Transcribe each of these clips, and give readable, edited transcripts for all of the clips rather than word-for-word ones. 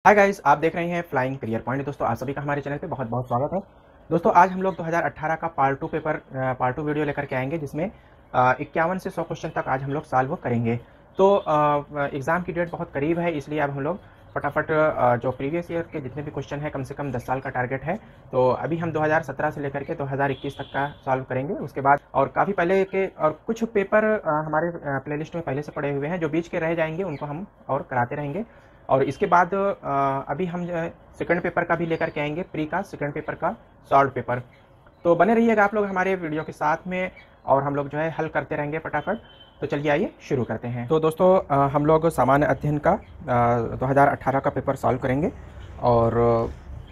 Hi guys, आप देख रहे हैं फ्लाइंग करियर पॉइंट। दोस्तों, आप सभी का हमारे चैनल पे बहुत बहुत स्वागत है। दोस्तों, आज हम लोग 2018 का पार्ट टू वीडियो लेकर के आएंगे, जिसमें 51 से 100 क्वेश्चन तक आज हम लोग सॉल्व करेंगे। तो एग्ज़ाम की डेट बहुत करीब है, इसलिए अब हम लोग फटाफट जो प्रीवियस ईयर के जितने भी क्वेश्चन है, कम से कम 10 साल का टारगेट है। तो अभी हम 2017 से लेकर के 2021 तक का सॉल्व करेंगे। उसके बाद और काफ़ी पहले के और कुछ पेपर हमारे प्लेलिस्ट में पहले से पड़े हुए हैं, जो बीच के रह जाएंगे उनको हम और कराते रहेंगे। और इसके बाद अभी हम जो है सेकंड पेपर का भी लेकर के आएंगे, प्री का सेकंड पेपर का सॉल्व पेपर। तो बने रहिएगा आप लोग हमारे वीडियो के साथ में, और हम लोग जो है हल करते रहेंगे फटाफट। तो चलिए आइए शुरू करते हैं। तो दोस्तों, हम लोग सामान्य अध्ययन का 2018 का पेपर सॉल्व करेंगे। और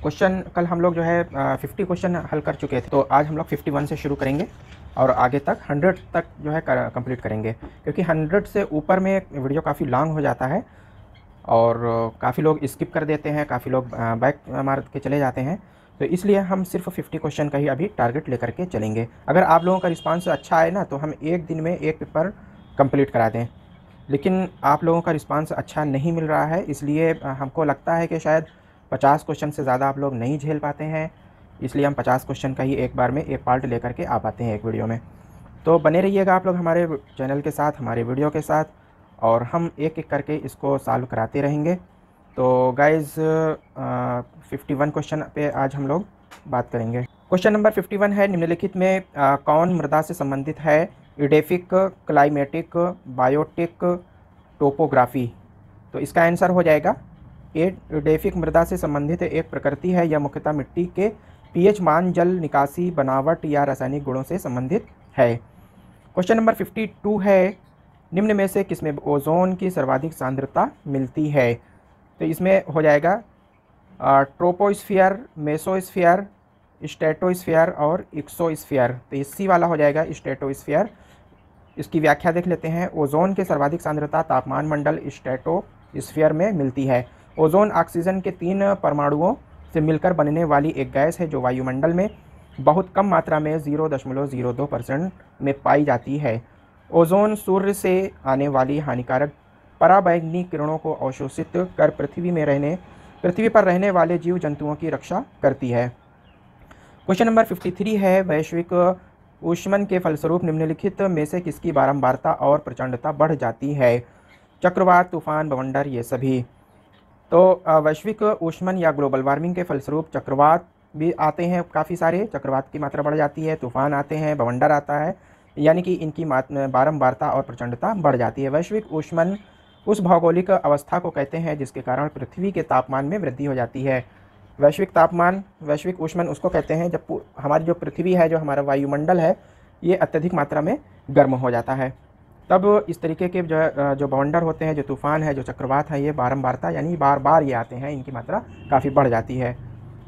क्वेश्चन कल हम लोग जो है 50 क्वेश्चन हल कर चुके थे, तो आज हम लोग 51 से शुरू करेंगे और आगे तक 100 तक जो है कंप्लीट करेंगे, क्योंकि 100 से ऊपर में वीडियो काफ़ी लॉन्ग हो जाता है और काफ़ी लोग स्किप कर देते हैं, काफ़ी लोग बैक मार के चले जाते हैं। तो इसलिए हम सिर्फ 50 क्वेश्चन का ही अभी टारगेट लेकर के चलेंगे। अगर आप लोगों का रिस्पांस अच्छा आए ना, तो हम एक दिन में एक पेपर कंप्लीट करा दें। लेकिन आप लोगों का रिस्पांस अच्छा नहीं मिल रहा है, इसलिए हमको लगता है कि शायद 50 क्वेश्चन से ज़्यादा आप लोग नहीं झेल पाते हैं। इसलिए हम 50 क्वेश्चन का ही एक बार में एक पार्ट लेकर के आ पाते हैं एक वीडियो में। तो बने रहिएगा आप लोग हमारे चैनल के साथ, हमारे वीडियो के साथ, और हम एक एक करके इसको सॉल्व कराते रहेंगे। तो गाइज़ 51 क्वेश्चन पे आज हम लोग बात करेंगे। क्वेश्चन नंबर 51 है, निम्नलिखित में कौन मृदा से संबंधित है? Edaphic, climatic, biotic, topography. तो इसका आंसर हो जाएगा इडेफिक। मृदा से संबंधित एक प्रकृति है। यह मुख्यतः मिट्टी के पीएच मान, जल निकासी, बनावट या रासायनिक गुणों से संबंधित है। क्वेश्चन नंबर 52 है, निम्न में से किसमें ओजोन की सर्वाधिक सांद्रता मिलती है? तो इसमें हो जाएगा ट्रोपोस्फियर, मेसोस्फियर, स्ट्रेटोस्फियर और एक्सोस्फियर। तो ये सी वाला हो जाएगा स्ट्रेटोस्फियर। इसकी व्याख्या देख लेते हैं। ओजोन के सर्वाधिक सांद्रता तापमान मंडल स्ट्रेटोस्फियर में मिलती है। ओजोन ऑक्सीजन के 3 परमाणुओं से मिलकर बनने वाली एक गैस है, जो वायुमंडल में बहुत कम मात्रा में 0.02% में पाई जाती है। ओजोन सूर्य से आने वाली हानिकारक पराबैंगनी किरणों को अवशोषित कर पृथ्वी पर रहने वाले जीव जंतुओं की रक्षा करती है। क्वेश्चन नंबर 53 है, वैश्विक ऊष्मन के फलस्वरूप निम्नलिखित में से किसकी बारंबारता और प्रचंडता बढ़ जाती है? चक्रवात, तूफान, बवंडर, ये सभी। तो वैश्विक ऊष्मन या ग्लोबल वार्मिंग के फलस्वरूप चक्रवात भी आते हैं, काफ़ी सारे चक्रवात की मात्रा बढ़ जाती है, तूफान आते हैं, बवंडर आता है, यानी कि इनकी बारंबारता और प्रचंडता बढ़ जाती है। वैश्विक ऊष्मन उस भौगोलिक अवस्था को कहते हैं जिसके कारण पृथ्वी के तापमान में वृद्धि हो जाती है। वैश्विक ऊष्मन उसको कहते हैं जब हमारी जो पृथ्वी है, जो हमारा वायुमंडल है, ये अत्यधिक मात्रा में गर्म हो जाता है। तब इस तरीके के जो बवंडर होते हैं, जो तूफान है, जो चक्रवात है, ये बारंबारता यानी बार बार ये आते हैं, इनकी मात्रा काफ़ी बढ़ जाती है।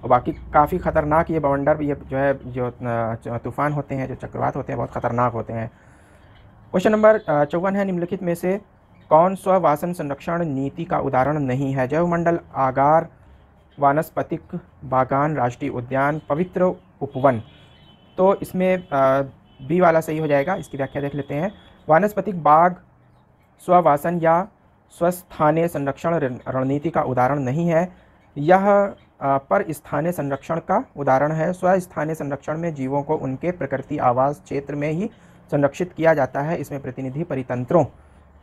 और बाकी काफ़ी ख़तरनाक ये बवंडर, ये जो है जो तूफ़ान होते हैं, जो चक्रवात होते हैं, बहुत ख़तरनाक होते हैं। क्वेश्चन नंबर 54 है, निम्नलिखित में से कौन स्ववासन संरक्षण नीति का उदाहरण नहीं है? जैवमंडल, आगार, वानस्पतिक बागान, राष्ट्रीय उद्यान, पवित्र उपवन। तो इसमें बी वाला सही हो जाएगा। इसकी व्याख्या देख लेते हैं। वानस्पतिक बाग स्ववासन या स्वस्थानीय संरक्षण रणनीति का उदाहरण नहीं है। यह पर स्थानीय संरक्षण का उदाहरण है। स्वस्थानीय संरक्षण में जीवों को उनके प्रकृति आवास क्षेत्र में ही संरक्षित किया जाता है। इसमें प्रतिनिधि परितंत्रों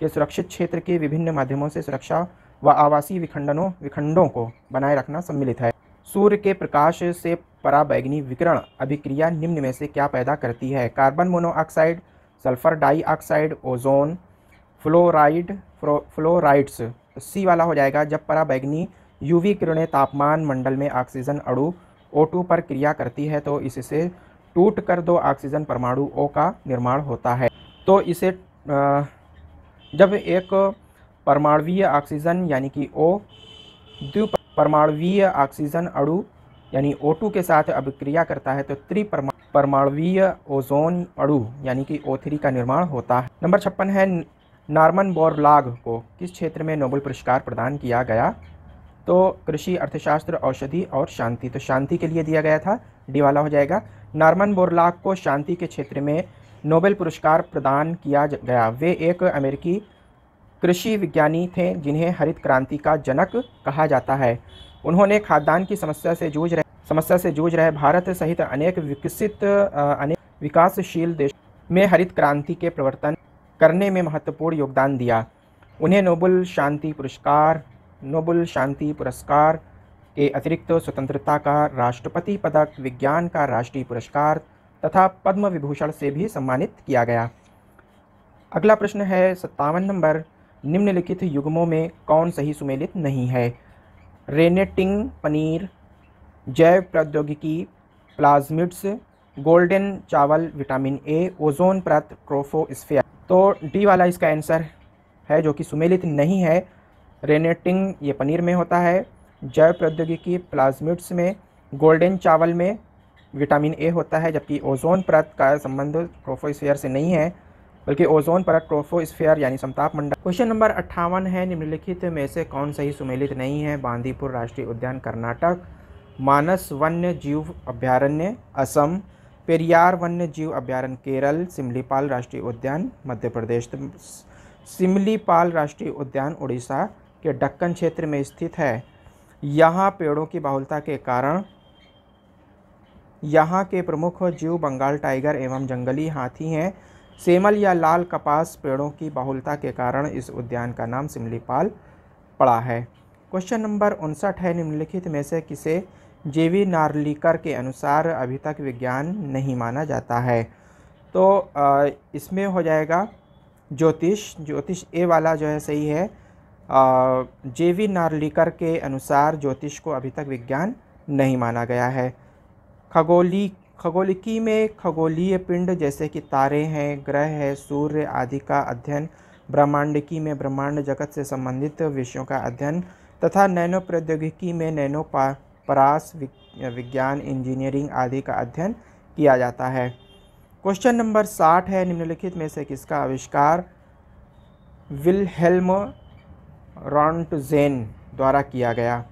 के सुरक्षित क्षेत्र के विभिन्न माध्यमों से सुरक्षा व आवासीय विखंडों को बनाए रखना सम्मिलित है। सूर्य के प्रकाश से पराबैंगनी विकिरण अभिक्रिया निम्न में से क्या पैदा करती है? Carbon monoxide, sulphur dioxide, ozone, fluorides. C वाला हो जाएगा। जब पराबैंगनी यूवी किरणें तापमान मंडल में ऑक्सीजन अणु O2 पर क्रिया करती है, तो इससे टूट कर 2 ऑक्सीजन परमाणु O का निर्माण होता है। तो इसे जब एक परमाणुवीय ऑक्सीजन यानी कि O द्विपरमाणुवीय ऑक्सीजन अणु यानी O2 के साथ अभिक्रिया करता है, तो त्रिपरमाणुवीय ओजोन अणु यानी कि O3 का निर्माण होता है। नंबर 56 है, नॉर्मन बोरलॉग को किस क्षेत्र में नोबेल पुरस्कार प्रदान किया गया? तो कृषि, अर्थशास्त्र, औषधि और शांति। तो शांति के लिए दिया गया था, डी वाला हो जाएगा। नॉर्मन बोरलॉग को शांति के क्षेत्र में नोबेल पुरस्कार प्रदान किया गया। वे एक अमेरिकी कृषि विज्ञानी थे जिन्हें हरित क्रांति का जनक कहा जाता है। उन्होंने खाद्यान्न की समस्या से जूझ रहे भारत सहित अनेक विकासशील देशों में हरित क्रांति के प्रवर्तन करने में महत्वपूर्ण योगदान दिया। उन्हें नोबेल शांति पुरस्कार के अतिरिक्त स्वतंत्रता का राष्ट्रपति पदक, विज्ञान का राष्ट्रीय पुरस्कार तथा पद्म विभूषण से भी सम्मानित किया गया। अगला प्रश्न है 57 नंबर, निम्नलिखित युग्मों में कौन सही सुमेलित नहीं है? रेनेटिंग पनीर, जैव प्रौद्योगिकी, प्लाज्मिड्स, गोल्डन चावल, विटामिन ए, ओजोन परत, ट्रोपोस्फियर। तो डी वाला इसका आंसर है जो कि सुमेलित नहीं है। रेनेटिंग ये पनीर में होता है, जैव प्रौद्योगिकी प्लाज्मिड्स में, गोल्डन चावल में विटामिन ए होता है, जबकि ओजोन परत का संबंध ट्रोपोस्फियर से नहीं है, बल्कि ओजोन परत ट्रोपोस्फियर यानी समताप मंडल। क्वेश्चन नंबर 58 है, निम्नलिखित में से कौन सही सुमेलित नहीं है? बांदीपुर राष्ट्रीय उद्यान कर्नाटक, मानस वन्य जीव अभयारण्य असम, पेरियार वन्य जीव अभयारण्य केरल, सिमलीपाल राष्ट्रीय उद्यान मध्य प्रदेश। तो सिमलीपाल राष्ट्रीय उद्यान उड़ीसा के दक्कन क्षेत्र में स्थित है। यहाँ पेड़ों की बहुलता के कारण यहाँ के प्रमुख जीव बंगाल टाइगर एवं जंगली हाथी हैं। सेमल या लाल कपास पेड़ों की बहुलता के कारण इस उद्यान का नाम सिमलीपाल पड़ा है। क्वेश्चन नंबर 59 है, निम्नलिखित में से किसे जेवी नार्लिकर के अनुसार अभी तक विज्ञान नहीं माना जाता है? तो इसमें हो जाएगा ज्योतिष ए वाला जो है सही है। जेवी नार्लिकर के अनुसार ज्योतिष को अभी तक विज्ञान नहीं माना गया है। खगोलिकी में खगोलीय पिंड जैसे कि तारे हैं, ग्रह है, सूर्य आदि का अध्ययन, ब्रह्मांडिकी में ब्रह्मांड जगत से संबंधित विषयों का अध्ययन तथा नैनो प्रौद्योगिकी में नैनो परास विज्ञान, इंजीनियरिंग आदि का अध्ययन किया जाता है। क्वेश्चन नंबर 60 है, निम्नलिखित में से किसका आविष्कार विल्हेल्म रॉन्टजेन द्वारा किया गया?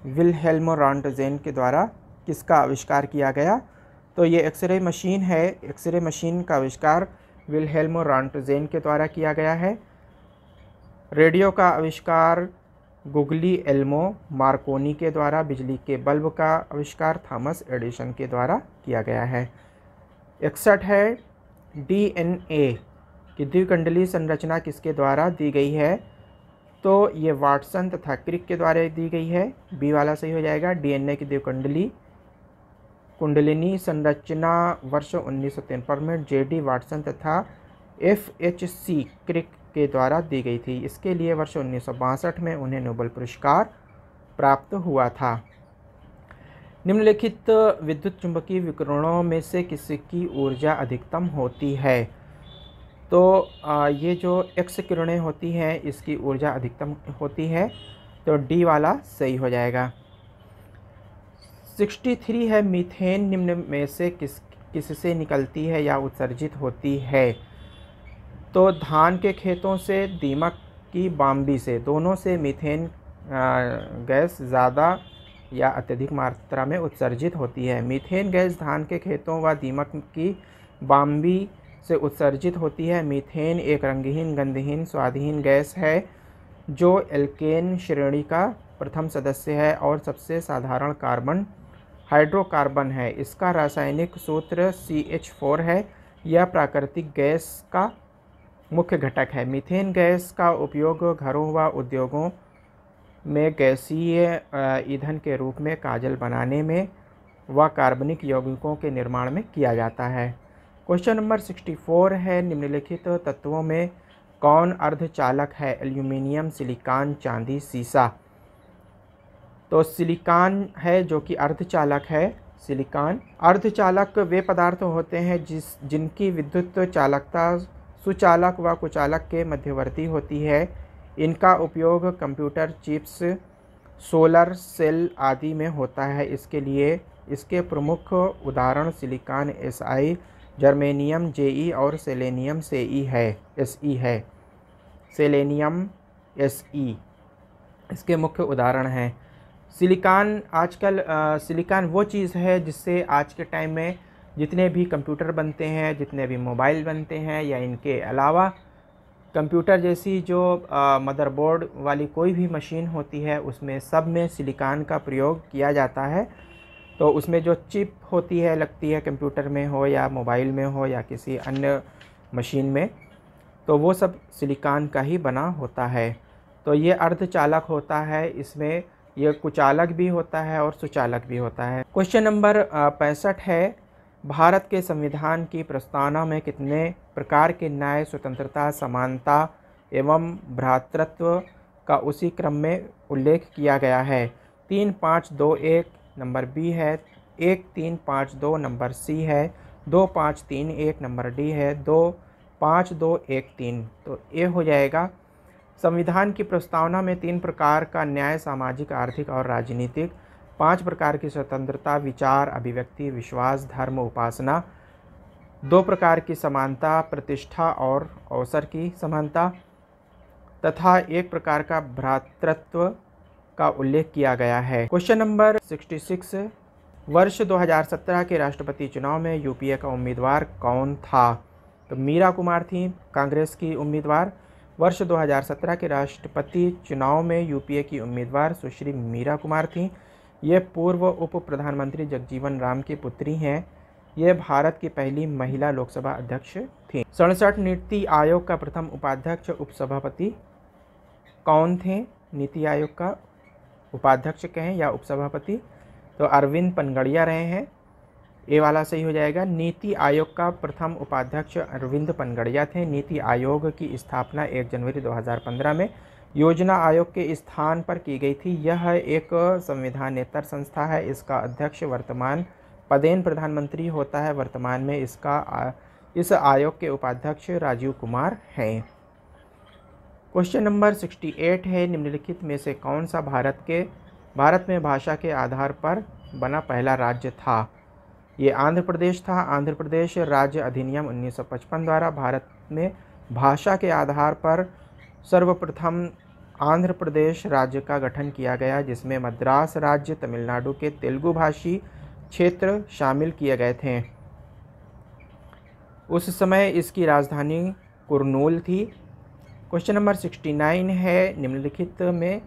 विल्हेल्म रॉन्टजेन के द्वारा किसका आविष्कार किया गया? तो ये एक्सरे मशीन है। एक्सरे मशीन का आविष्कार विल्हेल्म रॉन्टजेन के द्वारा किया गया है। रेडियो का आविष्कार गुगली एल्मो मार्कोनी के द्वारा, बिजली के बल्ब का आविष्कार थॉमस एडिसन के द्वारा किया गया है। 61 है, डीएनए की द्विकुंडली संरचना किसके द्वारा दी गई है? तो ये वाटसन तथा क्रिक के द्वारा दी गई है। बी वाला सही हो जाएगा। डीएनए की कुंडलिनी संरचना वर्ष 1953 में जेडी वाटसन तथा एफएचसी क्रिक के द्वारा दी गई थी। इसके लिए वर्ष 1962 में उन्हें नोबेल पुरस्कार प्राप्त हुआ था। निम्नलिखित विद्युत चुंबकीय विकिरणों में से किसकी ऊर्जा अधिकतम होती है? तो ये जो एक्स किरणें होती हैं इसकी ऊर्जा अधिकतम होती है, तो डी वाला सही हो जाएगा। 63 है, मीथेन निम्न में से किससे निकलती है या उत्सर्जित होती है? तो धान के खेतों से, दीमक की बाम्बी से, दोनों से मीथेन गैस ज़्यादा या अत्यधिक मात्रा में उत्सर्जित होती है। मीथेन गैस धान के खेतों व दीमक की बाम्बी से उत्सर्जित होती है। मीथेन एक रंगहीन, गंधहीन, स्वादहीन गैस है जो एल्केन श्रेणी का प्रथम सदस्य है और सबसे साधारण कार्बन हाइड्रोकार्बन है। इसका रासायनिक सूत्र CH4 है। यह प्राकृतिक गैस का मुख्य घटक है। मीथेन गैस का उपयोग घरों व उद्योगों में गैसीय ईंधन के रूप में काजल बनाने में व कार्बनिक यौगिकों के निर्माण में किया जाता है। क्वेश्चन नंबर 64 है, निम्नलिखित तत्वों में कौन अर्धचालक है? एल्यूमिनियम, सिलिकॉन, चांदी, सीसा। तो सिलिकॉन है जो कि अर्धचालक है। सिलिकॉन अर्धचालक वे पदार्थ होते हैं जिनकी विद्युत चालकता सुचालक व कुचालक के मध्यवर्ती होती है। इनका उपयोग कंप्यूटर चिप्स, सोलर सेल आदि में होता है। इसके लिए इसके प्रमुख उदाहरण सिलिकॉन Si, जर्मेनियम Je और सेलेनियम Se है। सेलेनियम Se इसके मुख्य उदाहरण हैं। सिलिकॉन आजकल सिलिकॉन वो चीज़ है जिससे आज के टाइम में जितने भी कंप्यूटर बनते हैं, जितने भी मोबाइल बनते हैं या इनके अलावा कंप्यूटर जैसी जो मदरबोर्ड वाली कोई भी मशीन होती है उसमें सब में सिलिकॉन का प्रयोग किया जाता है। तो उसमें जो चिप होती है लगती है कंप्यूटर में हो या मोबाइल में हो या किसी अन्य मशीन में, तो वो सब सिलिकॉन का ही बना होता है। तो ये अर्धचालक होता है, इसमें ये कुचालक भी होता है और सुचालक भी होता है। क्वेश्चन नंबर 65 है, भारत के संविधान की प्रस्तावना में कितने प्रकार के न्याय, स्वतंत्रता, समानता एवं भ्रातृत्व का उसी क्रम में उल्लेख किया गया है? 3, 5, 2, 1 नंबर बी है, 1, 3, 5, 2 नंबर सी है, 2, 5, 3, 1 नंबर डी है, 2, 5, 2, 1, 3। तो ये हो जाएगा। संविधान की प्रस्तावना में 3 प्रकार का न्याय, सामाजिक, आर्थिक और राजनीतिक, 5 प्रकार की स्वतंत्रता, विचार, अभिव्यक्ति, विश्वास, धर्म, उपासना, 2 प्रकार की समानता, प्रतिष्ठा और अवसर की समानता, तथा 1 प्रकार का भ्रातृत्व का उल्लेख किया गया है। क्वेश्चन नंबर 66, वर्ष 2017 के राष्ट्रपति चुनाव में यूपीए का उम्मीदवार कौन था? तो मीरा कुमार थी कांग्रेस की उम्मीदवार। वर्ष 2017 के राष्ट्रपति चुनाव में यूपीए की उम्मीदवार सुश्री मीरा कुमार थी। ये पूर्व उप प्रधानमंत्री जगजीवन राम की पुत्री हैं। ये भारत की पहली महिला लोकसभा अध्यक्ष थी। 67 नीति आयोग का प्रथम उपाध्यक्ष उपसभापति कौन थे? नीति आयोग का उपाध्यक्ष कहें या उपसभापति, तो अरविंद पनगड़िया रहे हैं। ये वाला सही हो जाएगा। नीति आयोग का प्रथम उपाध्यक्ष अरविंद पनगड़िया थे। नीति आयोग की स्थापना 1 जनवरी 2015 में योजना आयोग के स्थान पर की गई थी। यह एक संविधानेतर संस्था है। इसका अध्यक्ष वर्तमान पदेन प्रधानमंत्री होता है। वर्तमान में इस आयोग के उपाध्यक्ष राजीव कुमार हैं। क्वेश्चन नंबर 68 है, निम्नलिखित में से कौन सा भारत में भाषा के आधार पर बना पहला राज्य था? ये आंध्र प्रदेश था। आंध्र प्रदेश राज्य अधिनियम 1955 द्वारा भारत में भाषा के आधार पर सर्वप्रथम आंध्र प्रदेश राज्य का गठन किया गया, जिसमें मद्रास राज्य, तमिलनाडु के तेलुगु भाषी क्षेत्र शामिल किए गए थे। उस समय इसकी राजधानी कुरनूल थी। क्वेश्चन नंबर 69 है, निम्नलिखित में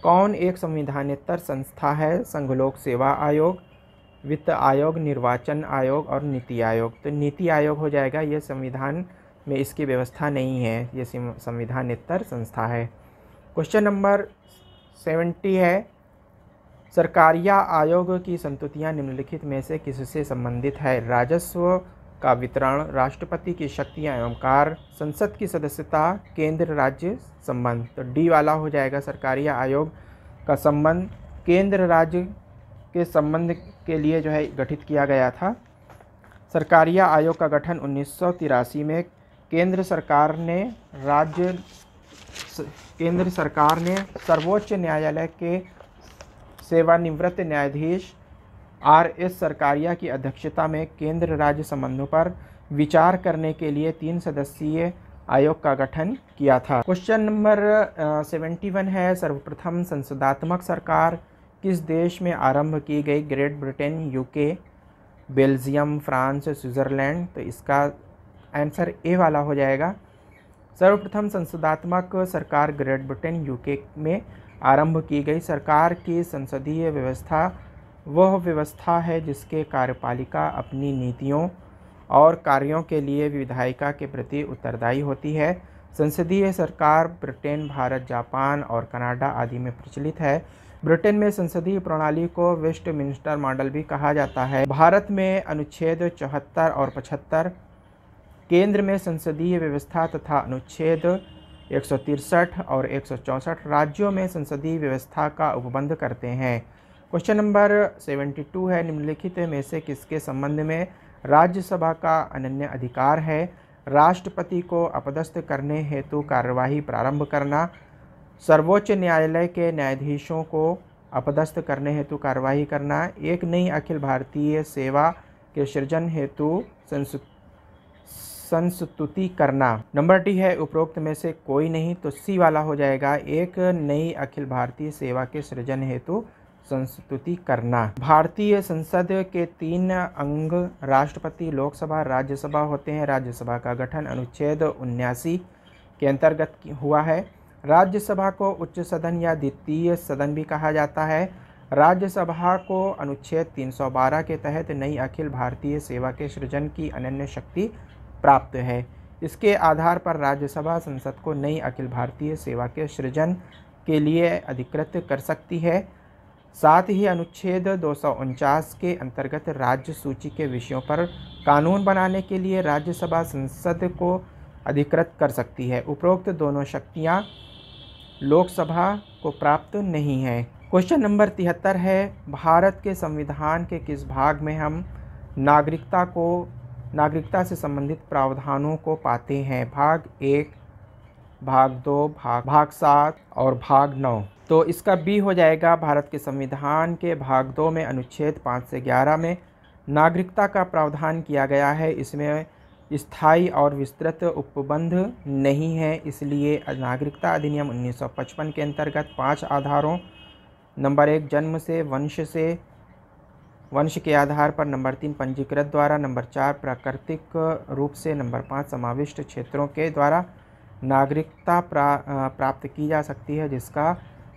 कौन एक संविधानेतर संस्था है? संघ लोक सेवा आयोग, वित्त आयोग, निर्वाचन आयोग और नीति आयोग। तो नीति आयोग हो जाएगा। ये संविधान में इसकी व्यवस्था नहीं है, ये संविधानेतर संस्था है। क्वेश्चन नंबर 70 है, सरकारिया आयोग की संस्तुतियाँ निम्नलिखित में से किससे संबंधित है? राजस्व का वितरण, राष्ट्रपति की शक्तियाँ एवं कार्य, संसद की सदस्यता, केंद्र राज्य संबंध। तो डी वाला हो जाएगा। सरकारिया आयोग का संबंध केंद्र राज्य के संबंध के लिए जो है गठित किया गया था। सरकारिया आयोग का गठन 1983 में केंद्र सरकार ने सर्वोच्च न्यायालय के सेवानिवृत्त न्यायाधीश RS सरकारिया की अध्यक्षता में केंद्र राज्य संबंधों पर विचार करने के लिए 3 सदस्यीय आयोग का गठन किया था। क्वेश्चन नंबर 71 है, सर्वप्रथम संसदात्मक सरकार किस देश में आरंभ की गई? Great Britain, UK, Belgium, France, Switzerland. तो इसका आंसर ए वाला हो जाएगा। सर्वप्रथम संसदात्मक सरकार ग्रेट ब्रिटेन, यूके में आरंभ की गई। सरकार की संसदीय व्यवस्था वह व्यवस्था है जिसके कार्यपालिका अपनी नीतियों और कार्यों के लिए विधायिका के प्रति उत्तरदायी होती है। संसदीय सरकार ब्रिटेन, भारत, जापान और कनाडा आदि में प्रचलित है। ब्रिटेन में संसदीय प्रणाली को वेस्टमिंस्टर मॉडल भी कहा जाता है। भारत में अनुच्छेद 74 और 75 केंद्र में संसदीय व्यवस्था तथा अनुच्छेद 163 और 164 राज्यों में संसदीय व्यवस्था का उपबंध करते हैं। क्वेश्चन नंबर 72 है, निम्नलिखित में से किसके संबंध में राज्यसभा का अनन्य अधिकार है? राष्ट्रपति को अपदस्थ करने हेतु कार्यवाही प्रारंभ करना, सर्वोच्च न्यायालय के न्यायाधीशों को अपदस्थ करने हेतु कार्यवाही करना, एक नई अखिल भारतीय सेवा के सृजन हेतु संस्तुति करना। नंबर डी है उपरोक्त में से कोई नहीं, तो सी वाला हो जाएगा। एक नई अखिल भारतीय सेवा के सृजन हेतु संस्तुति करना। भारतीय संसद के 3 अंग राष्ट्रपति, लोकसभा, राज्यसभा होते हैं। राज्यसभा का गठन अनुच्छेद 79 के अंतर्गत हुआ है। राज्यसभा को उच्च सदन या द्वितीय सदन भी कहा जाता है। राज्यसभा को अनुच्छेद 312 के तहत नई अखिल भारतीय सेवा के सृजन की अनन्य शक्ति प्राप्त है। इसके आधार पर राज्यसभा संसद को नई अखिल भारतीय सेवा के सृजन के लिए अधिकृत कर सकती है। साथ ही अनुच्छेद 249 के अंतर्गत राज्य सूची के विषयों पर कानून बनाने के लिए राज्यसभा संसद को अधिकृत कर सकती है। उपरोक्त दोनों शक्तियां लोकसभा को प्राप्त नहीं है। क्वेश्चन नंबर 73 है, भारत के संविधान के किस भाग में हम नागरिकता से संबंधित प्रावधानों को पाते हैं? भाग 1, भाग 2, भाग 7 और भाग 9। तो इसका बी हो जाएगा। भारत के संविधान के भाग 2 में अनुच्छेद 5 से 11 में नागरिकता का प्रावधान किया गया है। इसमें स्थायी और विस्तृत उपबंध नहीं है, इसलिए नागरिकता अधिनियम 1955 के अंतर्गत 5 आधारों, नंबर 1 जन्म से, वंश के आधार पर, नंबर 3 पंजीकृत द्वारा, नंबर 4 प्राकृतिक रूप से, नंबर 5 समाविष्ट क्षेत्रों के द्वारा नागरिकता प्राप्त की जा सकती है, जिसका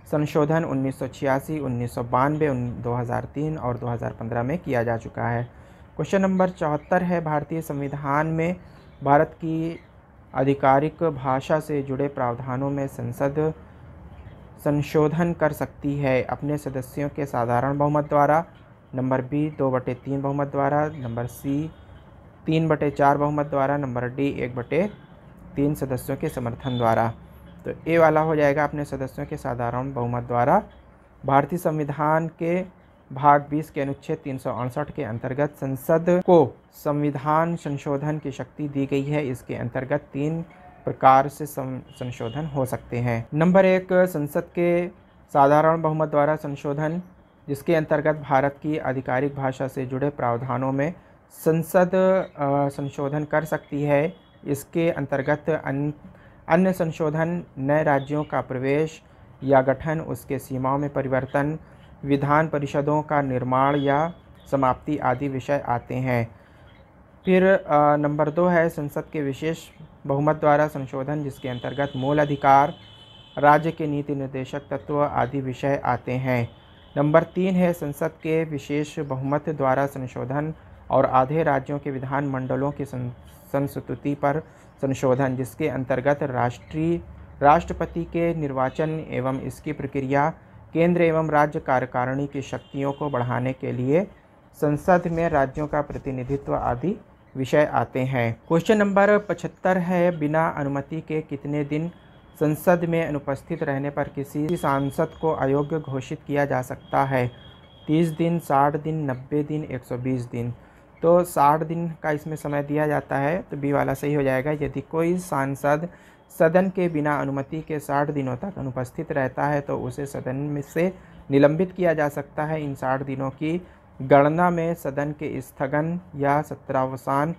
संशोधन 1986, 1992, 2003 और 2015 में किया जा चुका है। क्वेश्चन नंबर 74 है, भारतीय संविधान में भारत की आधिकारिक भाषा से जुड़े प्रावधानों में संसद संशोधन कर सकती है अपने सदस्यों के साधारण बहुमत द्वारा, नंबर बी 2/3 बहुमत द्वारा, नंबर सी 3/4 बहुमत द्वारा, नंबर डी 1/3 सदस्यों के समर्थन द्वारा। तो ए वाला हो जाएगा अपने सदस्यों के साधारण बहुमत द्वारा। भारतीय संविधान के भाग 20 के अनुच्छेद 368 के अंतर्गत संसद को संविधान संशोधन की शक्ति दी गई है। इसके अंतर्गत 3 प्रकार से संशोधन हो सकते हैं। नंबर 1 संसद के साधारण बहुमत द्वारा संशोधन, जिसके अंतर्गत भारत की आधिकारिक भाषा से जुड़े प्रावधानों में संसद संशोधन कर सकती है। इसके अंतर्गत अन्य संशोधन नए राज्यों का प्रवेश या गठन, उसके सीमाओं में परिवर्तन, विधान परिषदों का निर्माण या समाप्ति आदि विषय आते हैं। फिर नंबर 2 है संसद के विशेष बहुमत द्वारा संशोधन, जिसके अंतर्गत मूल अधिकार, राज्य के नीति निर्देशक तत्व आदि विषय आते हैं। नंबर 3 है संसद के विशेष बहुमत द्वारा संशोधन और आधे राज्यों के विधान मंडलों की संस्तुति पर संशोधन, जिसके अंतर्गत राष्ट्रपति के निर्वाचन एवं इसकी प्रक्रिया, केंद्र एवं राज्य कार्यकारिणी की शक्तियों को बढ़ाने के लिए संसद में राज्यों का प्रतिनिधित्व आदि विषय आते हैं। क्वेश्चन नंबर 75 है, बिना अनुमति के कितने दिन संसद में अनुपस्थित रहने पर किसी सांसद को अयोग्य घोषित किया जा सकता है? 30 दिन, 60 दिन, 90 दिन, 120 दिन। तो 60 दिन का इसमें समय दिया जाता है, तो बी वाला सही हो जाएगा। यदि कोई सांसद सदन के बिना अनुमति के 60 दिनों तक अनुपस्थित रहता है तो उसे सदन में से निलंबित किया जा सकता है। इन 60 दिनों की गणना में सदन के स्थगन या सत्रावसान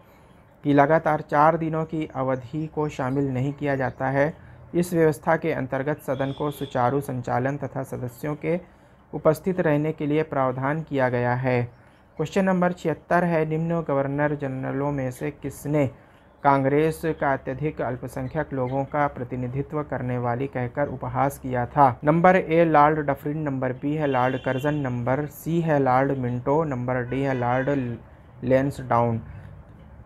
की लगातार 4 दिनों की अवधि को शामिल नहीं किया जाता है। इस व्यवस्था के अंतर्गत सदन को सुचारू संचालन तथा सदस्यों के उपस्थित रहने के लिए प्रावधान किया गया है। क्वेश्चन नंबर 76 है, निम्न गवर्नर जनरलों में से किसने कांग्रेस का अत्यधिक अल्पसंख्यक लोगों का प्रतिनिधित्व करने वाली कहकर उपहास किया था? Number A Lord Dufferin, number B है लॉर्ड कर्जन, नंबर सी है लॉर्ड मिंटो, नंबर डी है लॉर्ड लैंसडाउन।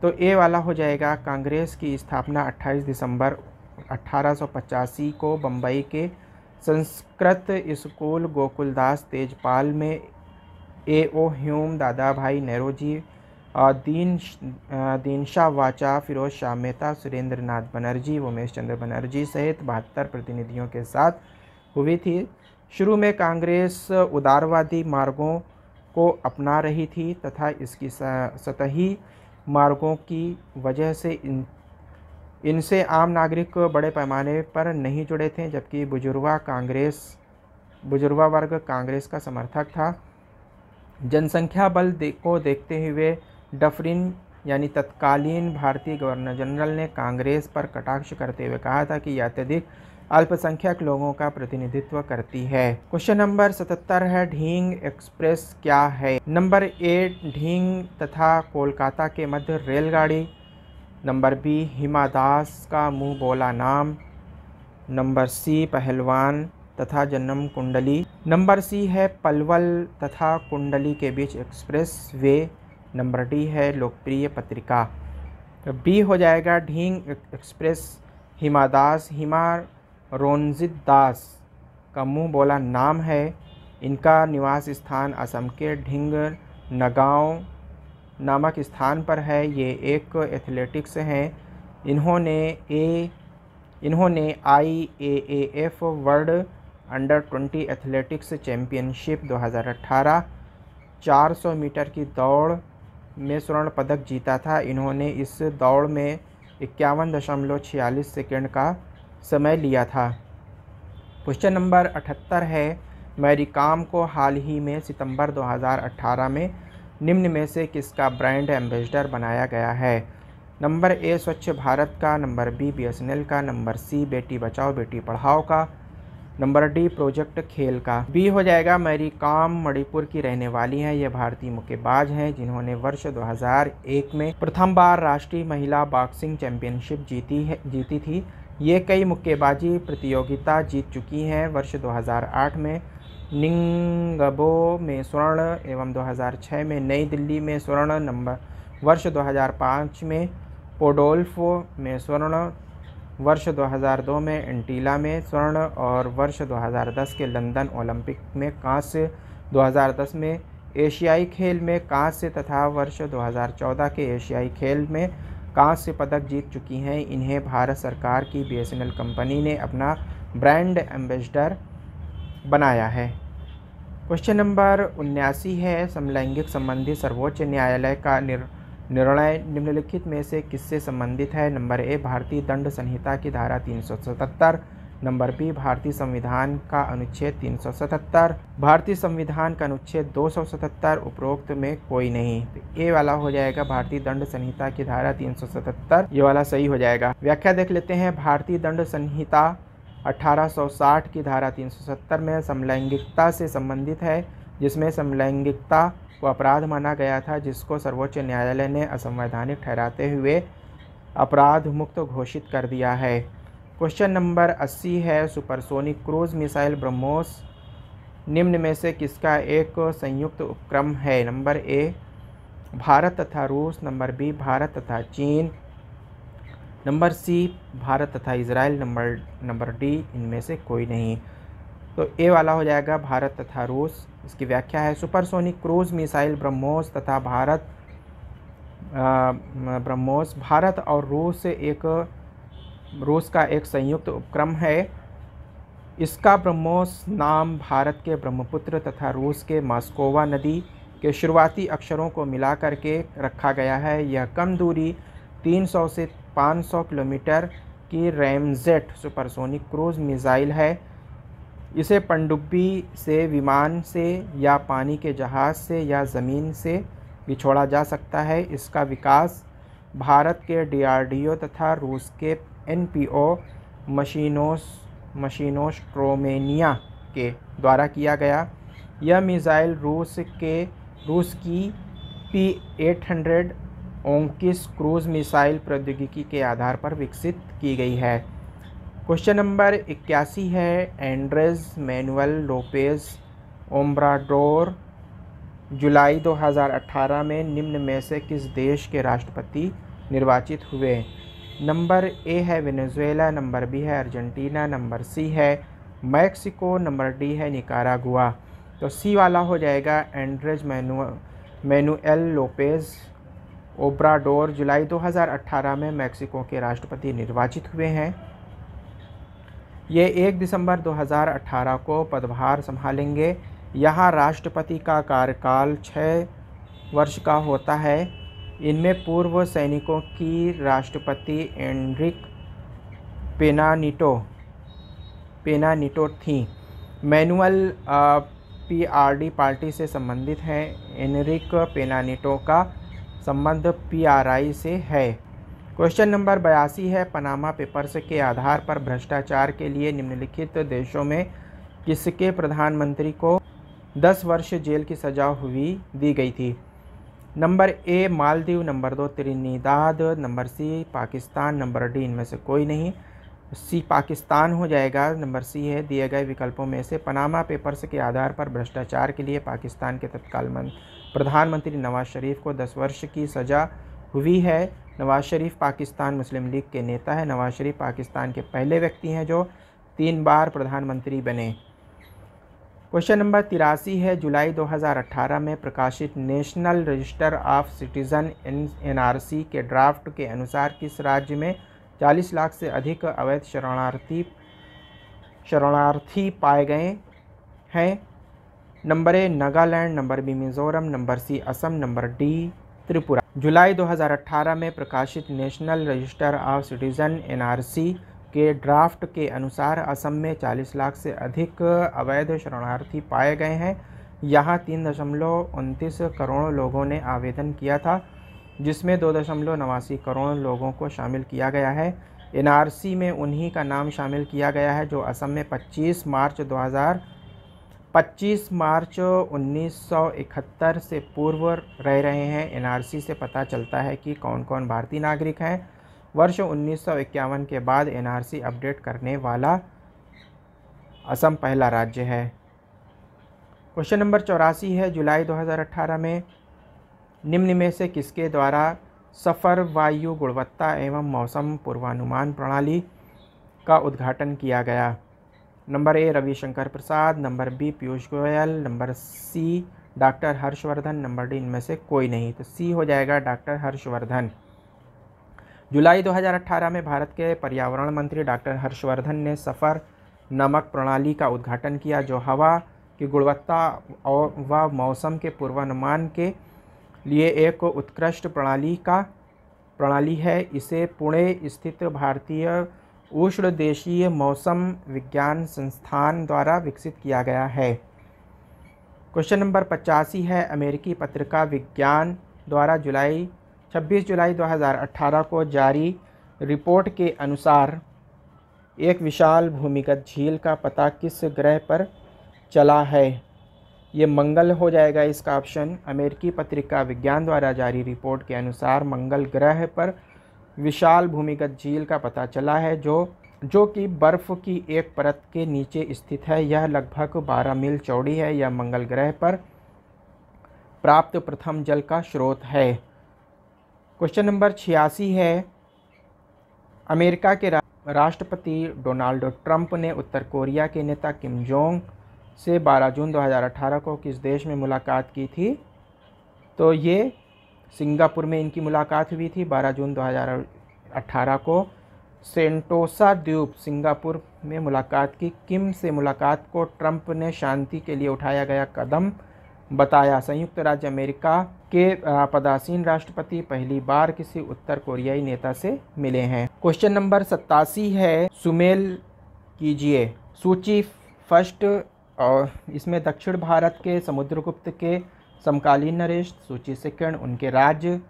तो ए वाला हो जाएगा। कांग्रेस की स्थापना 28 दिसंबर 1885 को बम्बई के संस्कृत स्कूल गोकुलदास तेजपाल में A.O. ह्यूम, दादा भाई नेरोजी, दीनशाह वाचा, फिरोज शाह मेहता, सुरेंद्र नाथ बनर्जी, उमेश चंद्र बनर्जी सहित 72 प्रतिनिधियों के साथ हुई थी। शुरू में कांग्रेस उदारवादी मार्गों को अपना रही थी तथा इसकी सतही मार्गों की वजह से इनसे आम नागरिक बड़े पैमाने पर नहीं जुड़े थे, जबकि बुजुर्गा वर्ग कांग्रेस का समर्थक था। जनसंख्या बल को देखते हुए डफरिन यानी तत्कालीन भारतीय गवर्नर जनरल ने कांग्रेस पर कटाक्ष करते हुए कहा था कि यह अत्यधिक अल्पसंख्यक लोगों का प्रतिनिधित्व करती है। क्वेश्चन नंबर 77 है, ढींग एक्सप्रेस क्या है? नंबर ए ढींग तथा कोलकाता के मध्य रेलगाड़ी, नंबर बी हिमा दास का मुंह बोला नाम, नंबर सी पहलवान तथा जन्म कुंडली। नंबर सी है पलवल तथा कुंडली के बीच एक्सप्रेस वे। नंबर डी है लोकप्रिय पत्रिका। तो बी हो जाएगा ढींग एक्सप्रेस। हिमादास हिमारोनजित दास का मुंह बोला नाम है। इनका निवास स्थान असम के ढींग नगांव नामक स्थान पर है। ये एक एथलेटिक्स हैं। इन्होंने IAAF world under 20 athletics championship 2018 400 metre की दौड़ में स्वर्ण पदक जीता था। इन्होंने इस दौड़ में 51.46 सेकेंड का समय लिया था। क्वेश्चन नंबर 78 है, मैरी कॉम को हाल ही में सितंबर 2018 में निम्न में से किसका ब्रांड एम्बेसडर बनाया गया है? नंबर ए स्वच्छ भारत का, नंबर बी BSNL का, नंबर सी बेटी बचाओ बेटी पढ़ाओ का, नंबर डी प्रोजेक्ट खेल का। बी हो जाएगा मैरी कॉम मणिपुर की रहने वाली हैं। ये भारतीय मुक्केबाज हैं जिन्होंने वर्ष 2001 में प्रथम बार राष्ट्रीय महिला बॉक्सिंग चैंपियनशिप जीती थी। ये कई मुक्केबाजी प्रतियोगिता जीत चुकी हैं। वर्ष 2008 में निंगबो में स्वर्ण एवं 2006 में नई दिल्ली में स्वर्ण, वर्ष 2005 में पोडोल्फो में स्वर्ण, वर्ष 2002 में एंटीला में स्वर्ण और वर्ष 2010 के लंदन ओलंपिक में कांस्य, 2010 में एशियाई खेल में कांस्य तथा वर्ष 2014 के एशियाई खेल में कांस्य पदक जीत चुकी हैं। इन्हें भारत सरकार की BSNL कंपनी ने अपना ब्रांड एम्बेसडर बनाया है। क्वेश्चन नंबर 79 है, समलैंगिक संबंधी सर्वोच्च न्यायालय का निर्णय निम्नलिखित में से किससे संबंधित है? नंबर ए भारतीय दंड संहिता की धारा 377, नंबर बी भारतीय संविधान का अनुच्छेद 377, भारतीय संविधान का अनुच्छेद 277, उपरोक्त में कोई नहीं। तो ए वाला हो जाएगा भारतीय दंड संहिता की धारा 377, ये वाला सही हो जाएगा। व्याख्या देख लेते हैं। भारतीय दंड संहिता 1860 की धारा 370 में समलैंगिकता से संबंधित है, जिसमें समलैंगिकता को अपराध माना गया था, जिसको सर्वोच्च न्यायालय ने असंवैधानिक ठहराते हुए अपराध मुक्त घोषित कर दिया है। क्वेश्चन नंबर 80 है, सुपरसोनिक क्रूज मिसाइल ब्रह्मोस निम्न में से किसका एक संयुक्त उपक्रम है? नंबर ए भारत तथा रूस, नंबर बी भारत तथा चीन, नंबर सी भारत तथा इजराइल, नंबर डी इनमें से कोई नहीं। तो ए वाला हो जाएगा भारत तथा रूस। इसकी व्याख्या है, सुपरसोनिक क्रूज मिसाइल ब्रह्मोस तथा भारत और रूस का एक संयुक्त उपक्रम है। इसका ब्रह्मोस नाम भारत के ब्रह्मपुत्र तथा रूस के मास्कोवा नदी के शुरुआती अक्षरों को मिला करके रखा गया है। यह कम दूरी 300 से 500 किलोमीटर की रैमजेट सुपरसोनिक क्रूज मिसाइल है। इसे पनडुब्बी से, विमान से या पानी के जहाज़ से या ज़मीन से भी छोड़ा जा सकता है। इसका विकास भारत के DRDO तथा रूस के NPO मशीनोस्ट्रोमेनिया के द्वारा किया गया। यह मिसाइल रूस की P-800 ओंकिस क्रूज मिसाइल प्रौद्योगिकी के आधार पर विकसित की गई है। क्वेश्चन नंबर 81 है, एंड्रेज मैनुअल लोपेज ओब्राडोर जुलाई 2018 में निम्न में से किस देश के राष्ट्रपति निर्वाचित हुए? नंबर ए है वेनेजुएला, नंबर बी है अर्जेंटीना, नंबर सी है मैक्सिको, नंबर डी है निकारागुआ। तो सी वाला हो जाएगा एंड्रेज मैनुएल लोपेज ओब्राडोर जुलाई 2018 में मैक्सिको के राष्ट्रपति निर्वाचित हुए हैं। ये 1 दिसंबर 2018 को पदभार संभालेंगे। यहाँ राष्ट्रपति का कार्यकाल 6 वर्ष का होता है। इनमें पूर्व सैनिकों की राष्ट्रपति एनरिक पेना नीटो थी। मैनुअल PRD पार्टी से संबंधित हैं। एनरिक पेना नीटो का संबंध PRI से है। क्वेश्चन नंबर 82 है, पनामा पेपर्स के आधार पर भ्रष्टाचार के लिए निम्नलिखित देशों में किसके प्रधानमंत्री को 10 वर्ष जेल की सजा दी गई थी? Number A Maldives, number 2 Trinidad, number C Pakistan, number D इनमें से कोई नहीं। सी पाकिस्तान हो जाएगा। नंबर सी है दिए गए विकल्पों में से पनामा पेपर्स के आधार पर भ्रष्टाचार के लिए पाकिस्तान के तत्कालीन प्रधानमंत्री नवाज शरीफ को 10 वर्ष की सज़ा हुई है। नवाज शरीफ पाकिस्तान मुस्लिम लीग के नेता है। नवाज शरीफ पाकिस्तान के पहले व्यक्ति हैं जो 3 बार प्रधानमंत्री बने। क्वेश्चन नंबर 83 है जुलाई 2018 में प्रकाशित national register of citizen NRC के ड्राफ्ट के अनुसार किस राज्य में 40 लाख से अधिक अवैध शरणार्थी पाए गए हैं? Number A Nagaland, number B Mizoram, number C Assam, number D Tripura. जुलाई 2018 में प्रकाशित national register of citizen NRC के ड्राफ्ट के अनुसार असम में 40 लाख से अधिक अवैध शरणार्थी पाए गए हैं। यहाँ 3.29 करोड़ लोगों ने आवेदन किया था, जिसमें 2.89 करोड़ लोगों को शामिल किया गया है। NRC में उन्हीं का नाम शामिल किया गया है जो असम में 25 मार्च 1971 से पूर्व रह रहे हैं। NRC से पता चलता है कि कौन कौन भारतीय नागरिक हैं। वर्ष 1951 के बाद NRC अपडेट करने वाला असम पहला राज्य है। क्वेश्चन नंबर 84 है जुलाई 2018 में निम्न में से किसके द्वारा सफ़र वायु गुणवत्ता एवं मौसम पूर्वानुमान प्रणाली का उद्घाटन किया गया? Number A Ravishankar Prasad, number B Piyush Goyal, number C doctor Harshvardhan, number D इनमें से कोई नहीं। तो सी हो जाएगा डॉक्टर हर्षवर्धन। जुलाई 2018 में भारत के पर्यावरण मंत्री डॉक्टर हर्षवर्धन ने सफ़र नामक प्रणाली का उद्घाटन किया, जो हवा की गुणवत्ता और व मौसम के पूर्वानुमान के लिए एक उत्कृष्ट प्रणाली है। इसे पुणे स्थित भारतीय उष्णदेशीय मौसम विज्ञान संस्थान द्वारा विकसित किया गया है। क्वेश्चन नंबर 85 है अमेरिकी पत्रिका विज्ञान द्वारा 26 जुलाई 2018 को जारी रिपोर्ट के अनुसार एक विशाल भूमिगत झील का पता किस ग्रह पर चला है? ये मंगल हो जाएगा इसका ऑप्शन। अमेरिकी पत्रिका विज्ञान द्वारा जारी रिपोर्ट के अनुसार मंगल ग्रह पर विशाल भूमिगत झील का पता चला है, जो कि बर्फ़ की एक परत के नीचे स्थित है। यह लगभग 12 मील चौड़ी है। यह मंगल ग्रह पर प्राप्त प्रथम जल का स्रोत है। क्वेश्चन नंबर 86 है अमेरिका के राष्ट्रपति डोनाल्ड ट्रंप ने उत्तर कोरिया के नेता किम जोंग से 12 जून 2018 को किस देश में मुलाकात की थी? तो ये सिंगापुर में इनकी मुलाकात हुई थी 12 जून 2018 को। सेंटोसा द्वीप सिंगापुर में मुलाकात की। किम से मुलाकात को ट्रंप ने शांति के लिए उठाया गया कदम बताया। संयुक्त राज्य अमेरिका के पदासीन राष्ट्रपति पहली बार किसी उत्तर कोरियाई नेता से मिले हैं। क्वेश्चन नंबर 87 है सुमेल कीजिए सूची फर्स्ट, और इसमें दक्षिण भारत के समुद्रगुप्त के समकालीन नरेश, सूची सेकंड उनके राज्य।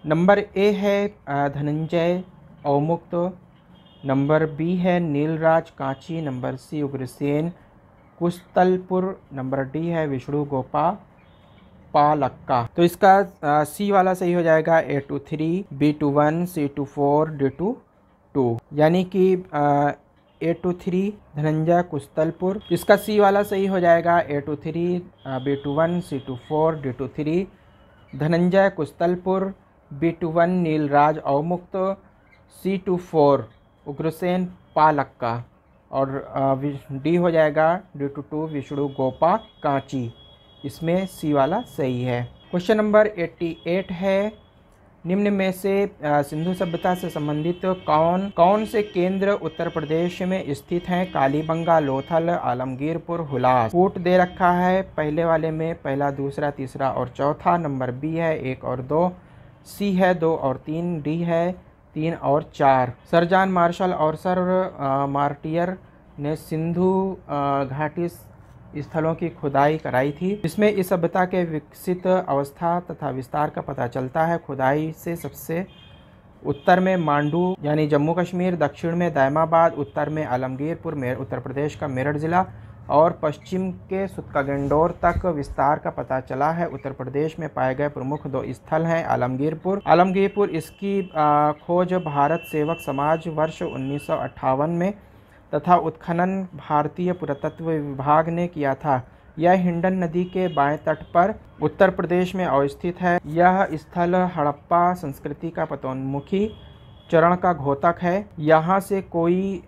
नंबर ए है धनंजय अवमुक्त, नंबर बी है Nilraj Kanchi, number C Ugrasen Kustalpur, number D है विष्णु गोपा पालक्का। तो इसका सी वाला सही हो जाएगा A23, B21, C24, D22, यानी कि A23 धनंजय कुस्तलपुर। इसका सी वाला सही हो जाएगा A23, B21, C24, D23 Dhananjay कुस्तलपुर, B21 Neelraj अवमुक्त, C24 उग्रसेन पालक्का, और डी हो जाएगा D22 विष्णु गोपा कांची। इसमें सी वाला सही है। क्वेश्चन नंबर 88 है निम्न में से सिंधु सभ्यता से संबंधित कौन से केंद्र उत्तर प्रदेश में स्थित हैं? कालीबंगा, लोथल, आलमगीरपुर, हुलास। कूट दे रखा है पहले वाले में, पहला, दूसरा, तीसरा और चौथा। नंबर बी है 1 और 2, सी है 2 और 3, डी है 3 और 4। सर जॉन मार्शल और सर मार्टियर ने सिंधु घाटी स्थलों की खुदाई कराई थी, जिसमें इस सभ्यता के विकसित अवस्था तथा विस्तार का पता चलता है। खुदाई से सबसे उत्तर में मांडू यानी जम्मू कश्मीर, दक्षिण में दैमाबाद, उत्तर में आलमगीरपुर उत्तर प्रदेश का मेरठ ज़िला, और पश्चिम के सुत्कागेंडोर तक विस्तार का पता चला है। उत्तर प्रदेश में पाए गए प्रमुख 2 स्थल हैं आलमगीरपुर। इसकी खोज भारत सेवक समाज वर्ष 1958 में तथा उत्खनन भारतीय पुरातत्व विभाग ने किया था। यह हिंडन नदी के बाएं तट पर उत्तर प्रदेश में अवस्थित है। यह स्थल हड़प्पा संस्कृति का पतोन्मुखी चरण का घोतक है। यहाँ से कोई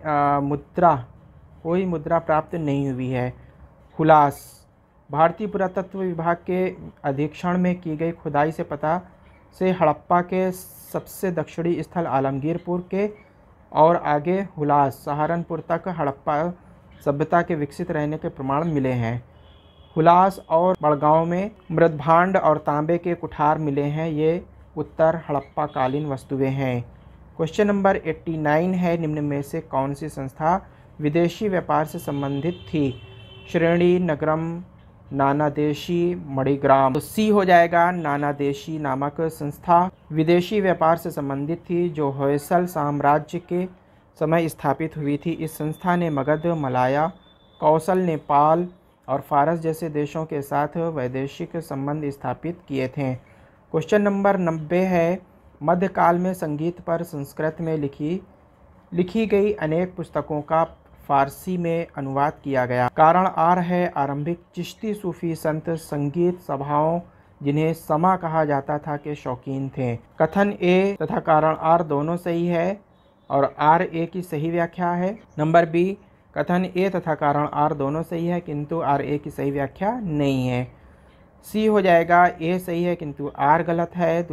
मुद्रा प्राप्त नहीं हुई है। हुलास भारतीय पुरातत्व विभाग के अधीक्षण में की गई खुदाई से हड़प्पा के सबसे दक्षिणी स्थल आलमगीरपुर के और आगे हुलास सहारनपुर तक हड़प्पा सभ्यता के विकसित रहने के प्रमाण मिले हैं। हुलास और बड़गांव में मृदभांड और तांबे के कुठार मिले हैं। ये उत्तर हड़प्पा कालीन वस्तुएं हैं। क्वेश्चन नंबर 89 है, निम्न में से कौन सी संस्था विदेशी व्यापार से संबंधित थी? श्रेणी नगरम, नानादेशी, मणिग्राम। तो सी हो जाएगा नानादेशी नामक संस्था विदेशी व्यापार से संबंधित थी, जो होयसल साम्राज्य के समय स्थापित हुई थी। इस संस्था ने मगध, मलाया, कौशल, नेपाल और फारस जैसे देशों के साथ वैदेशिक संबंध स्थापित किए थे। क्वेश्चन नंबर 90 है, मध्यकाल में संगीत पर संस्कृत में लिखी गई अनेक पुस्तकों का फारसी में अनुवाद किया गया। कारण आर है आरंभिक चिश्ती सूफी संत संगीत सभाओं जिन्हें समा कहा जाता था के शौकीन थे। कथन ए तथा कारण आर दोनों सही है और आर ए की सही व्याख्या है। नंबर बी, कथन ए तथा कारण आर दोनों सही है किंतु आर ए की सही व्याख्या नहीं है। सी हो जाएगा ए सही है किंतु आर गलत है,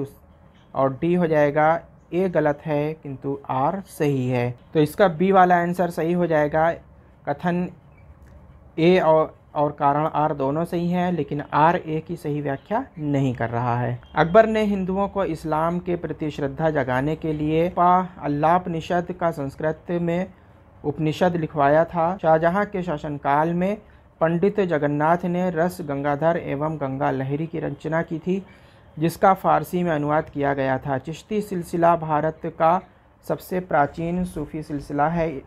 और डी हो जाएगा ए गलत है किंतु आर सही है। तो इसका बी वाला आंसर सही हो जाएगा। कथन ए और कारण आर दोनों सही हैं, लेकिन आर ए की सही व्याख्या नहीं कर रहा है। अकबर ने हिंदुओं को इस्लाम के प्रति श्रद्धा जगाने के लिए अल्लापनिषद का संस्कृत में उपनिषद लिखवाया था। शाहजहां के शासनकाल में पंडित जगन्नाथ ने रस गंगाधर एवं गंगा लहरी की रचना की थी, जिसका फारसी में अनुवाद किया गया था। चिश्ती सिलसिला भारत का सबसे प्राचीन सूफी सिलसिला है।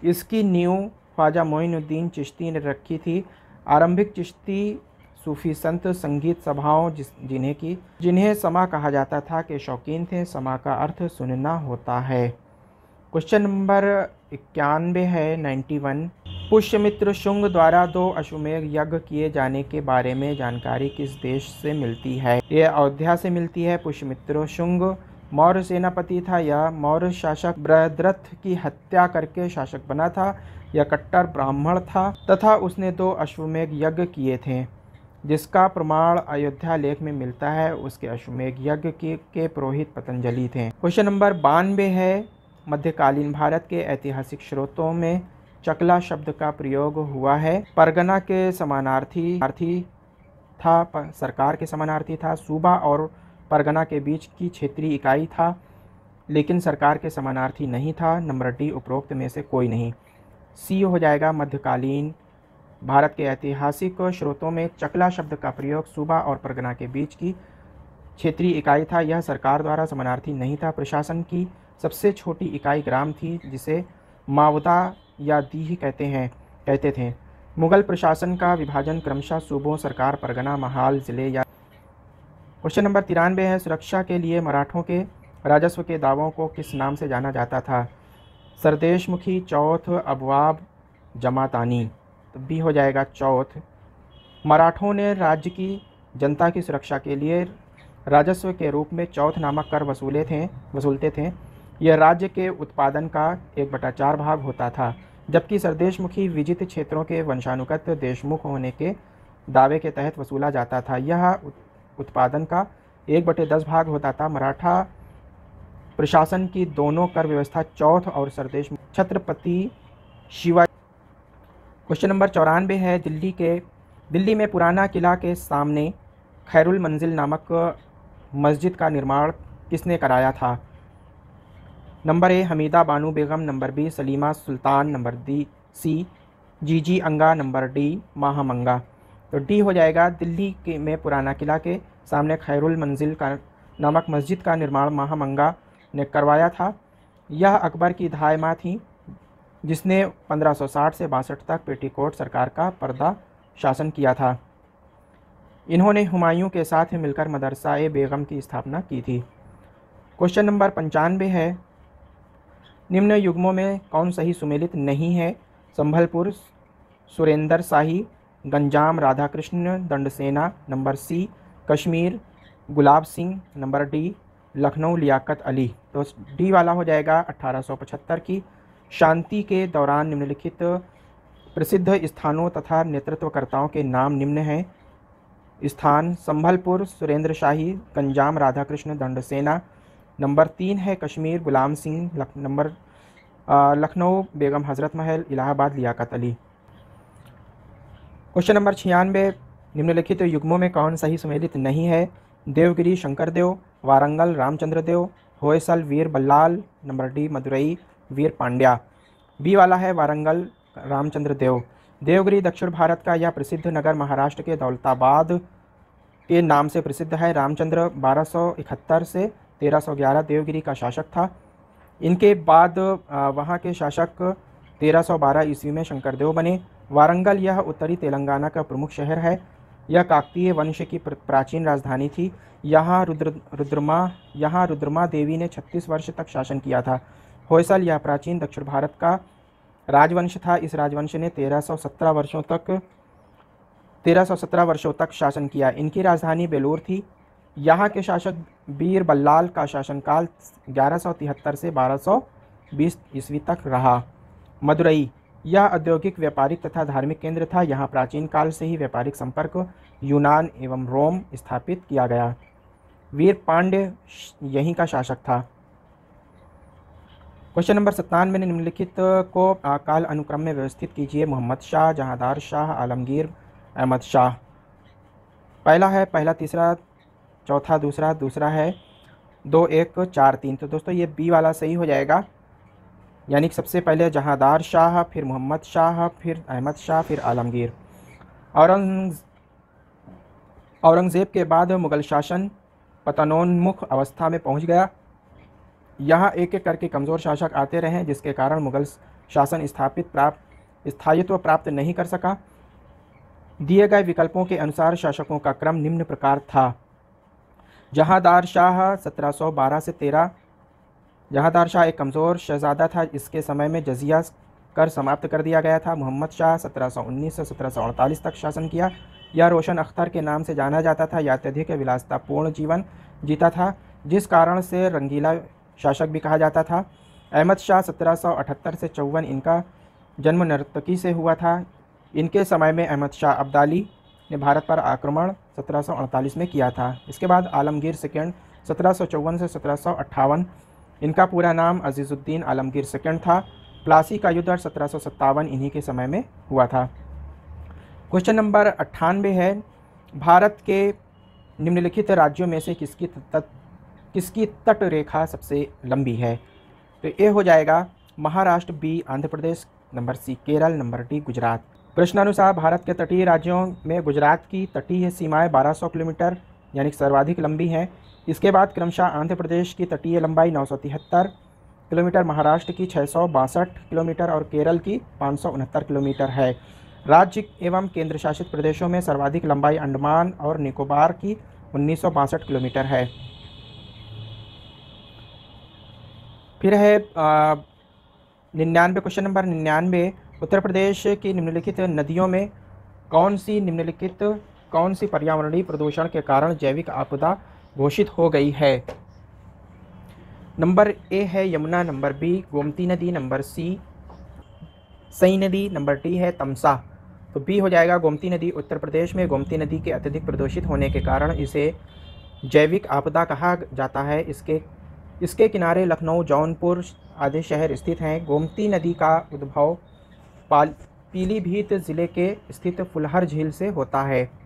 इसकी नींव ख्वाजा मोइनुद्दीन चिश्ती ने रखी थी। आरंभिक चिश्ती सूफी संत संगीत सभाओं जिन्हें समा कहा जाता था के शौकीन थे। समा का अर्थ सुनना होता है। क्वेश्चन नंबर 91 है, 91। पुष्यमित्र शुंग द्वारा 2 अश्वमेध यज्ञ किए जाने के बारे में जानकारी किस देश से मिलती है? ये अयोध्या से मिलती है। पुष्यमित्र शुंग मौर्य सेनापति था या मौर्य शासक बृहद्रथ की हत्या करके शासक बना था या कट्टर ब्राह्मण था तथा उसने 2 अश्वमेध यज्ञ किए थे, जिसका प्रमाण अयोध्या लेख में मिलता है। उसके अश्वमेध यज्ञ के पुरोहित पतंजलि थे। क्वेश्चन नंबर 92 है, मध्यकालीन भारत के ऐतिहासिक स्रोतों में चकला शब्द का प्रयोग हुआ है। परगना के समानार्थी था, सरकार के समानार्थी था। सूबा और परगना के बीच की क्षेत्रीय इकाई था, लेकिन सरकार के समानार्थी नहीं था। नंबर डी, उपरोक्त में से कोई नहीं। सी हो जाएगा मध्यकालीन भारत के ऐतिहासिक स्रोतों में चकला शब्द का प्रयोग सूबा और परगना के बीच की क्षेत्रीय इकाई था। यह सरकार द्वारा समानार्थी नहीं था। प्रशासन की सबसे छोटी इकाई ग्राम थी, जिसे मावदा या दीह कहते थे। मुगल प्रशासन का विभाजन क्रमशः सूबों, सरकार, परगना, महाल, जिले या। क्वेश्चन नंबर 93 है, सुरक्षा के लिए मराठों के राजस्व के दावों को किस नाम से जाना जाता था? सरदेशमुखी, चौथ, अबवाब, जमातानी। तो बी हो जाएगा चौथ। मराठों ने राज्य की जनता की सुरक्षा के लिए राजस्व के रूप में चौथ नामक कर वसूलते थे। यह राज्य के उत्पादन का 1/4 भाग होता था, जबकि सरदेशमुखी विजित क्षेत्रों के वंशानुगत देशमुख होने के दावे के तहत वसूला जाता था। यह उत्पादन का 1/10 भाग होता था। मराठा प्रशासन की दोनों कर व्यवस्था चौथ और सरदेशमुख छत्रपति शिवाजी। क्वेश्चन नंबर 94 है, दिल्ली में पुराना किला के सामने खैरुल मंजिल नामक मस्जिद का निर्माण किसने कराया था? Number A, Hamida Banu Begum. Number B, Salima Sultan. Number C, Jiji Anga. Number D, Mahamanga. तो डी हो जाएगा, दिल्ली में पुराना किला के सामने खैरुल मंजिल का नामक मस्जिद का निर्माण महामंगा ने करवाया था। यह अकबर की धाय माँ थी, जिसने 1560 से 62 तक पेटीकोट सरकार का पर्दा शासन किया था। इन्होंने हुमायूं के साथ मिलकर मदरसा-ए बेगम की स्थापना की थी। क्वेश्चन नंबर 95 है, निम्न युग्मों में कौन सही सुमेलित नहीं है? संभलपुर सुरेंद्र शाही, गंजाम राधाकृष्ण दंडसेना, number C Kashmir Gulab Singh, number D Lucknow Liaquat Ali. तो डी वाला हो जाएगा 1875 की शांति के दौरान निम्नलिखित प्रसिद्ध स्थानों तथा नेतृत्वकर्ताओं के नाम निम्न हैं। स्थान संभलपुर सुरेंद्र शाही, गंजाम राधाकृष्ण दंडसेना, नंबर 3 है कश्मीर गुलाम सिंह, नंबर लखनऊ बेगम हज़रत महल, इलाहाबाद लियाकत अली। क्वेश्चन नंबर 96, निम्नलिखित युग्मों में कौन सही सुमेलित नहीं है? देवगिरी शंकरदेव, वारंगल रामचंद्र देव, होयसल वीर बल्लाल, नंबर डी मदुरई वीर पांड्या। बी वाला है वारंगल रामचंद्र देव। देवगिरी दक्षिण भारत का यह प्रसिद्ध नगर महाराष्ट्र के दौलताबाद के नाम से प्रसिद्ध है। रामचंद्र 1271 से 1311 देवगिरी का शासक था। इनके बाद वहाँ के शासक 1312 ईस्वी में शंकरदेव बने। वारंगल यह उत्तरी तेलंगाना का प्रमुख शहर है। यह काकतीय वंश की प्राचीन राजधानी थी। यहाँ रुद्रमा देवी ने 36 वर्ष तक शासन किया था। होयसल यह प्राचीन दक्षिण भारत का राजवंश था। इस राजवंश ने 1317 वर्षों तक शासन किया। इनकी राजधानी बेलूर थी। यहाँ के शासक बीर बल्लाल का शासनकाल 1173 से 1220 ईस्वी तक रहा। मदुरई यह औद्योगिक, व्यापारिक तथा धार्मिक केंद्र था। यहाँ प्राचीन काल से ही व्यापारिक संपर्क यूनान एवं रोम स्थापित किया गया। वीर पांड्य यहीं का शासक था। क्वेश्चन नंबर 97 में निम्नलिखित को काल अनुक्रम में व्यवस्थित कीजिए। मोहम्मद शाह, जहांदार शाह, आलमगीर, अहमद शाह। पहला है पहला, तीसरा, चौथा दूसरा, दूसरा है 2 1 4 3। तो दोस्तों ये बी वाला सही हो जाएगा, यानी कि सबसे पहले जहांदार शाह, फिर मोहम्मद शाह, फिर अहमद शाह, फिर आलमगीर। औरंगज़ेब के बाद मुग़ल शासन पतनोन्मुख अवस्था में पहुंच गया। यहाँ एक एक करके कमज़ोर शासक आते रहे, जिसके कारण मुग़ल शासन स्थायित्व प्राप्त नहीं कर सका। दिए गए विकल्पों के अनुसार शासकों का क्रम निम्न प्रकार था। जहांदार शाह 1712 से 13। जहांदार शाह एक कमज़ोर शहज़ादा था। इसके समय में जजिया कर समाप्त कर दिया गया था। मोहम्मद शाह 1719 से 1748 तक शासन किया। यह रोशन अख्तर के नाम से जाना जाता था। यह अत्यधिक विलासितापूर्ण जीवन जीता था, जिस कारण से रंगीला शासक भी कहा जाता था। अहमद शाह 1778 से 54। इनका जन्म नर्तकी से हुआ था। इनके समय में अहमद शाह अब्दाली ने भारत पर आक्रमण 1748 में किया था। इसके बाद आलमगीर सेकंड 1754 से 1758। इनका पूरा नाम अजीज़ुद्दीन आलमगीर सेकंड था। प्लासी का युद्ध 1757 इन्हीं के समय में हुआ था। क्वेश्चन नंबर 98 है, भारत के निम्नलिखित राज्यों में से किसकी तट रेखा सबसे लंबी है? तो ये हो जाएगा Maharashtra, B Andhra Pradesh, number C Kerala, number D Gujarat. प्रश्नानुसार भारत के तटीय राज्यों में गुजरात की तटीय सीमाएं 1200 किलोमीटर यानी सर्वाधिक लंबी हैं। इसके बाद क्रमशः आंध्र प्रदेश की तटीय लंबाई 973 किलोमीटर, महाराष्ट्र की 662 किलोमीटर और केरल की 569 किलोमीटर है। राज्य एवं केंद्र शासित प्रदेशों में सर्वाधिक लंबाई अंडमान और निकोबार की 1962 किलोमीटर है। फिर है 99, क्वेश्चन नंबर 99, उत्तर प्रदेश की निम्नलिखित नदियों में कौन सी पर्यावरणीय प्रदूषण के कारण जैविक आपदा घोषित हो गई है? नंबर ए है यमुना, नंबर बी गोमती नदी, नंबर सी सई नदी, नंबर डी है तमसा। तो बी हो जाएगा गोमती नदी। उत्तर प्रदेश में गोमती नदी के अत्यधिक प्रदूषित होने के कारण इसे जैविक आपदा कहा जाता है। इसके किनारे लखनऊ, जौनपुर आदि शहर स्थित हैं। गोमती नदी का उद्भव पीलीभीत जिले के स्थित फुलहर झील से होता है।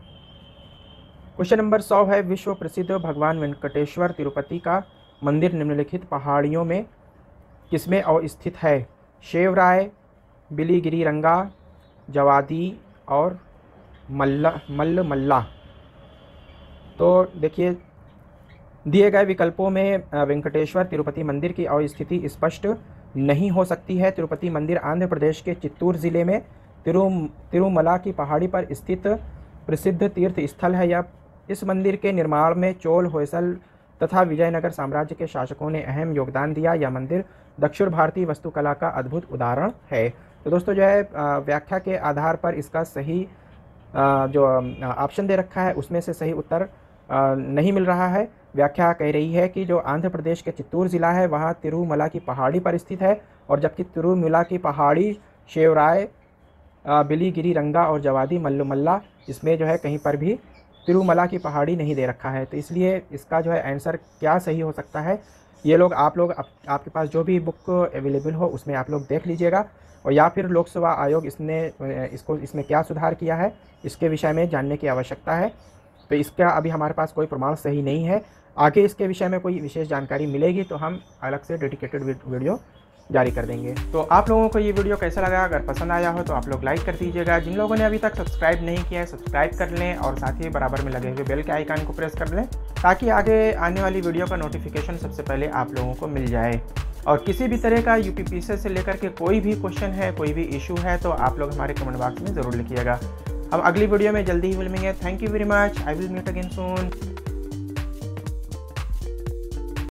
क्वेश्चन नंबर 100 है, विश्व प्रसिद्ध भगवान वेंकटेश्वर तिरुपति का मंदिर निम्नलिखित पहाड़ियों में किसमें अवस्थित है? शेवराय, बिलीगिरी रंगा, जवादी और मल्ला। तो देखिए दिए गए विकल्पों में वेंकटेश्वर तिरुपति मंदिर की अवस्थिति स्पष्ट नहीं हो सकती है। तिरुपति मंदिर आंध्र प्रदेश के चित्तूर ज़िले में तिरुमला की पहाड़ी पर स्थित प्रसिद्ध तीर्थ स्थल है। यह इस मंदिर के निर्माण में चोल, होयसल तथा विजयनगर साम्राज्य के शासकों ने अहम योगदान दिया। यह मंदिर दक्षिण भारतीय वास्तुकला का अद्भुत उदाहरण है। तो दोस्तों जो है व्याख्या के आधार पर इसका सही जो ऑप्शन दे रखा है उसमें से सही उत्तर नहीं मिल रहा है। व्याख्या कह रही है कि जो आंध्र प्रदेश के चित्तूर ज़िला है वहाँ तिरुमला की पहाड़ी पर स्थित है, और जबकि तिरुमला की पहाड़ी शेवराय, बिलीगिरी रंगा और जवादी मल्लुमल्ला, इसमें जो है कहीं पर भी तिरुमला की पहाड़ी नहीं दे रखा है। तो इसलिए इसका जो है आंसर क्या सही हो सकता है, ये लोग आप लोग आपके पास जो भी बुक अवेलेबल हो उसमें आप लोग देख लीजिएगा, और या फिर लोक सेवा आयोग इसमें क्या सुधार किया है इसके विषय में जानने की आवश्यकता है। तो इसका अभी हमारे पास कोई प्रमाण सही नहीं है। आगे इसके विषय में कोई विशेष जानकारी मिलेगी तो हम अलग से डेडिकेटेड वीडियो जारी कर देंगे। तो आप लोगों को ये वीडियो कैसा लगा, अगर पसंद आया हो तो आप लोग लाइक कर दीजिएगा। जिन लोगों ने अभी तक सब्सक्राइब नहीं किया है सब्सक्राइब कर लें, और साथ ही बराबर में लगे हुए बेल के आइकन को प्रेस कर लें ताकि आगे आने वाली वीडियो का नोटिफिकेशन सबसे पहले आप लोगों को मिल जाए। और किसी भी तरह का यूपीपीएससी से लेकर के कोई भी क्वेश्चन है, कोई भी इशू है तो आप लोग हमारे कमेंट बॉक्स में ज़रूर लिखिएगा। हम अगली वीडियो में जल्दी ही मिलेंगे। Thank you very much. I will meet again soon.